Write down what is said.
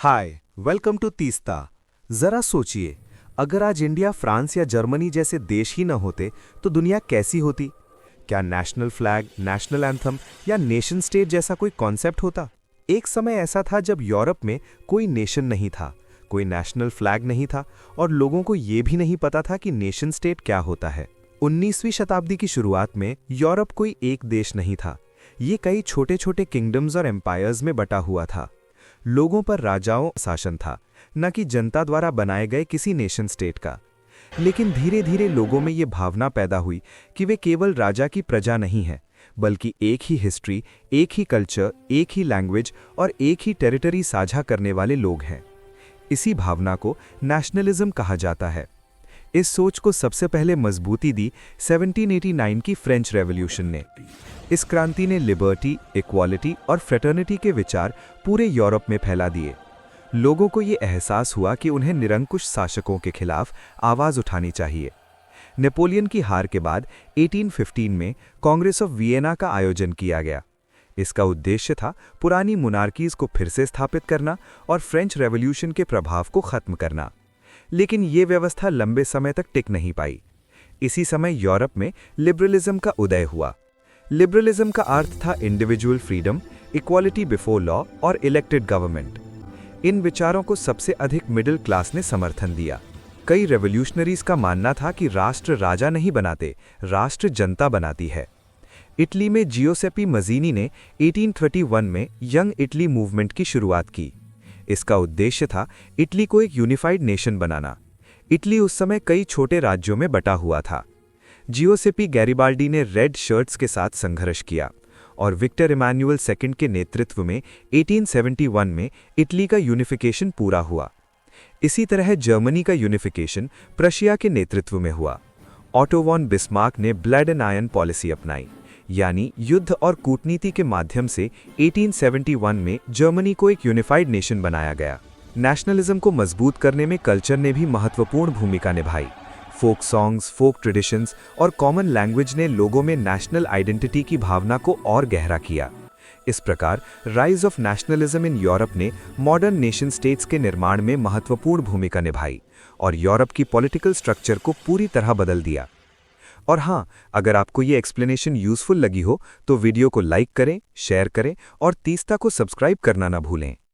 Hi, welcome to Teesta. जरा सोचिए, अगर आज इंडिया, फ्रांस या जर्मनी जैसे देश ही न होते तो दुनिया कैसी होती? क्या नेशनल फ्लैग, नेशनल एंथम या नेशन स्टेट जैसा कोई कॉन्सेप्ट होता? एक समय ऐसा था जब यूरोप में कोई नेशन नहीं था, कोई नेशनल फ्लैग नहीं था और लोगों को ये भी नहीं पता था कि नेशन स्टेट क्या होता है। 19वीं शताब्दी की शुरुआत में यूरोप कोई एक देश नहीं था। ये कई छोटे छोटे किंगडम्स और एम्पायर्स में बटा हुआ था। लोगों पर राजाओं शासन था, न कि जनता द्वारा बनाए गए किसी नेशन स्टेट का। लेकिन धीरे धीरे लोगों में ये भावना पैदा हुई कि वे केवल राजा की प्रजा नहीं है, बल्कि एक ही हिस्ट्री, एक ही कल्चर, एक ही लैंग्वेज और एक ही टेरिटरी साझा करने वाले लोग हैं। इसी भावना को नेशनलिज्म कहा जाता है। इस सोच को सबसे पहले मजबूती दी 1789 की फ्रेंच रेवोल्यूशन ने। इस क्रांति ने लिबर्टी, इक्वालिटी और फ्रेटर्निटी के विचार पूरे यूरोप में फैला दिए। लोगों को ये एहसास हुआ कि उन्हें निरंकुश शासकों के खिलाफ आवाज उठानी चाहिए। नेपोलियन की हार के बाद 1815 में कांग्रेस ऑफ वियना का आयोजन किया गया। इसका उद्देश्य था पुरानी मोनार्कीज को फिर से स्थापित करना और फ्रेंच रेवोल्यूशन के प्रभाव को खत्म करना। लेकिन ये व्यवस्था लंबे समय तक टिक नहीं पाई। इसी समय यूरोप में लिबरलिज्म का उदय हुआ। लिबरलिज्म का अर्थ था individual freedom, equality before law और इलेक्टेड गवर्नमेंट। इन विचारों को सबसे अधिक मिडिल क्लास ने समर्थन दिया। कई रेवोल्यूशनरीज का मानना था कि राष्ट्र राजा नहीं बनाते, राष्ट्र जनता बनाती है। इटली में जियोसेपी मज़ीनी ने 1831 में यंग इटली मूवमेंट की शुरुआत की। इसका उद्देश्य था इटली को एक यूनिफाइड नेशन बनाना। इटली उस समय कई छोटे राज्यों में बटा हुआ था। जियोसेपी गैरिबाल्डी ने रेड शर्ट्स के साथ संघर्ष किया और विक्टर इमैनुअल सेकंड के नेतृत्व में 1871 में इटली का यूनिफिकेशन पूरा हुआ। इसी तरह जर्मनी का यूनिफिकेशन प्रशिया के नेतृत्व में हुआ। ऑटो वॉन बिस्मार्क ने ब्लड एंड आयरन पॉलिसी अपनाई, यानी युद्ध और कूटनीति के माध्यम से 1871 में जर्मनी को एक यूनिफाइड नेशन बनाया गया। नेशनलिज्म को मजबूत करने में कल्चर ने भी महत्वपूर्ण भूमिका निभाई। फोक सॉन्ग्स, फोक ट्रेडिशंस और कॉमन लैंग्वेज ने लोगों में नेशनल आइडेंटिटी की भावना को और गहरा किया। इस प्रकार rise of nationalism in Europe ने मॉडर्न नेशन स्टेट्स के निर्माण में महत्वपूर्ण भूमिका निभाई और यूरोप की पॉलिटिकल स्ट्रक्चर को पूरी तरह बदल दिया। और हाँ, अगर आपको ये एक्सप्लेनेशन यूजफुल लगी हो तो वीडियो को लाइक करें, शेयर करें और तीस्ता को सब्सक्राइब करना ना भूलें।